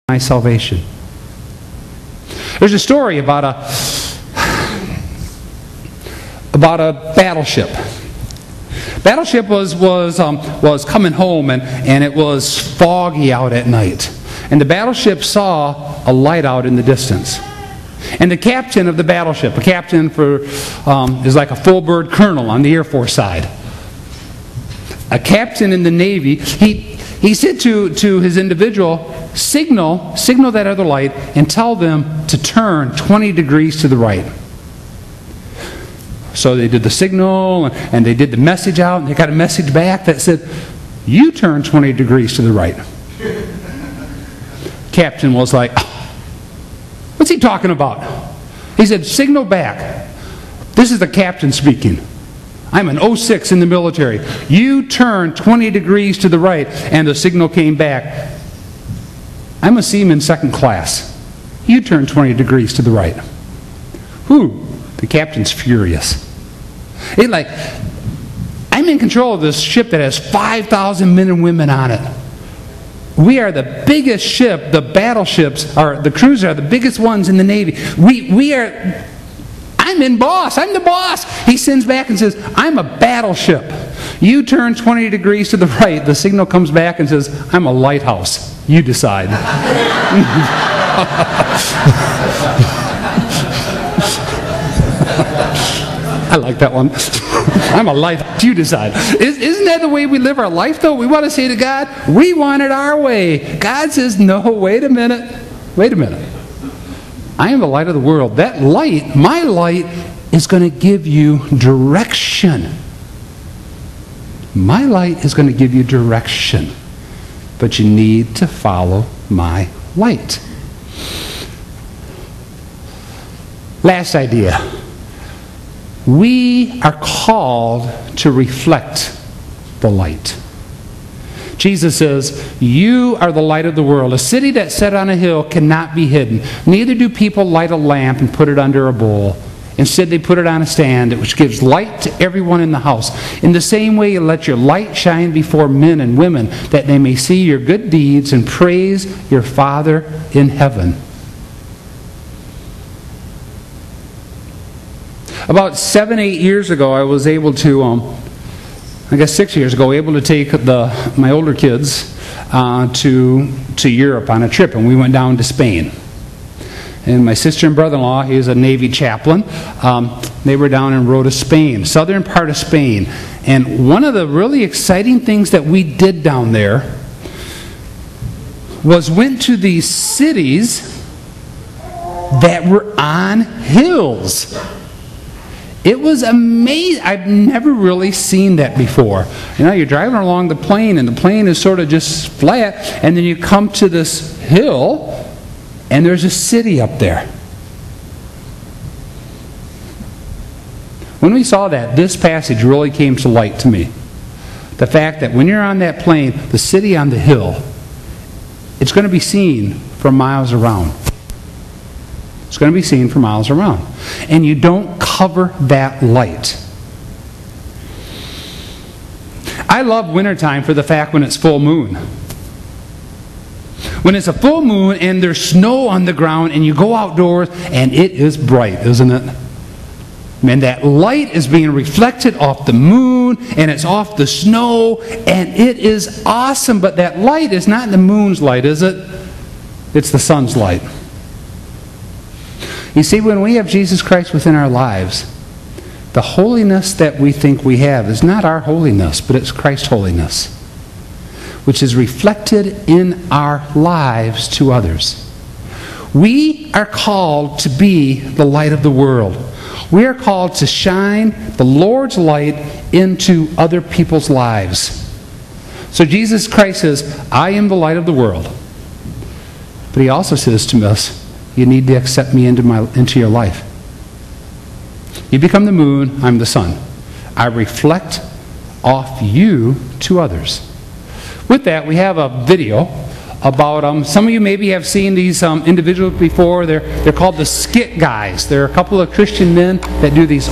my salvation. There's a story about a battleship. Battleship was coming home, and it was foggy out at night. And the battleship saw a light out in the distance. And the captain of the battleship, a captain is like a full bird colonel on the Air Force side. A captain in the Navy, he said to his individual, signal that other light and tell them to turn 20 degrees to the right. So they did the signal, and they did the message out, and they got a message back that said, you turn 20 degrees to the right. Captain was like, what's he talking about? He said, signal back. This is the captain speaking. I'm an 06 in the military. You turn 20 degrees to the right. And the signal came back. I'm a seaman second class. You turn 20 degrees to the right. Whew. The captain's furious. He's like, I'm in control of this ship that has 5,000 men and women on it. We are the biggest ship. The battleships, or the cruisers, are the biggest ones in the Navy. I'm the boss. He sends back and says, I'm a battleship. You turn 20 degrees to the right. The signal comes back and says, I'm a lighthouse. You decide. I like that one. I'm a lighthouse. You decide. Isn't that the way we live our life, though? We want to say to God, we want it our way. God says, no, wait a minute. I am the light of the world. That light, my light, is going to give you direction. My light is going to give you direction. But you need to follow my light. Last idea. We are called to reflect the light. Jesus says, you are the light of the world. A city that's set on a hill cannot be hidden. Neither do people light a lamp and put it under a bowl. Instead, they put it on a stand, which gives light to everyone in the house. In the same way, let your light shine before men and women, that they may see your good deeds and praise your Father in heaven. About 7-8 years ago, I was able to, 6 years ago, able to take my older kids to Europe on a trip, and we went down to Spain. And my sister and brother-in-law, he is a Navy chaplain, they were down in Rota, Spain, southern part of Spain. And one of the really exciting things that we did down there was went to these cities that were on hills. It was amazing. I've never really seen that before. You know, you're driving along the plain, and the plain is sort of just flat, and then you come to this hill, and there's a city up there. When we saw that, this passage really came to light to me. The fact that when you're on that plain, the city on the hill, it's going to be seen from miles around. It's going to be seen for miles around. And you don't cover that light. I love wintertime for the fact when it's full moon. When it's a full moon and there's snow on the ground and you go outdoors and it is bright, isn't it? And that light is being reflected off the moon and it's off the snow and it is awesome. But that light is not the moon's light, is it? It's the sun's light. You see, when we have Jesus Christ within our lives, the holiness that we think we have is not our holiness, but it's Christ's holiness, which is reflected in our lives to others. We are called to be the light of the world. We are called to shine the Lord's light into other people's lives. So Jesus Christ says, I am the light of the world. But he also says to us, you need to accept me into your life. You become the moon, I'm the sun. I reflect off you to others. With that, we have a video about, some of you maybe have seen these individuals before. They're called the Skit Guys. They're a couple of Christian men that do these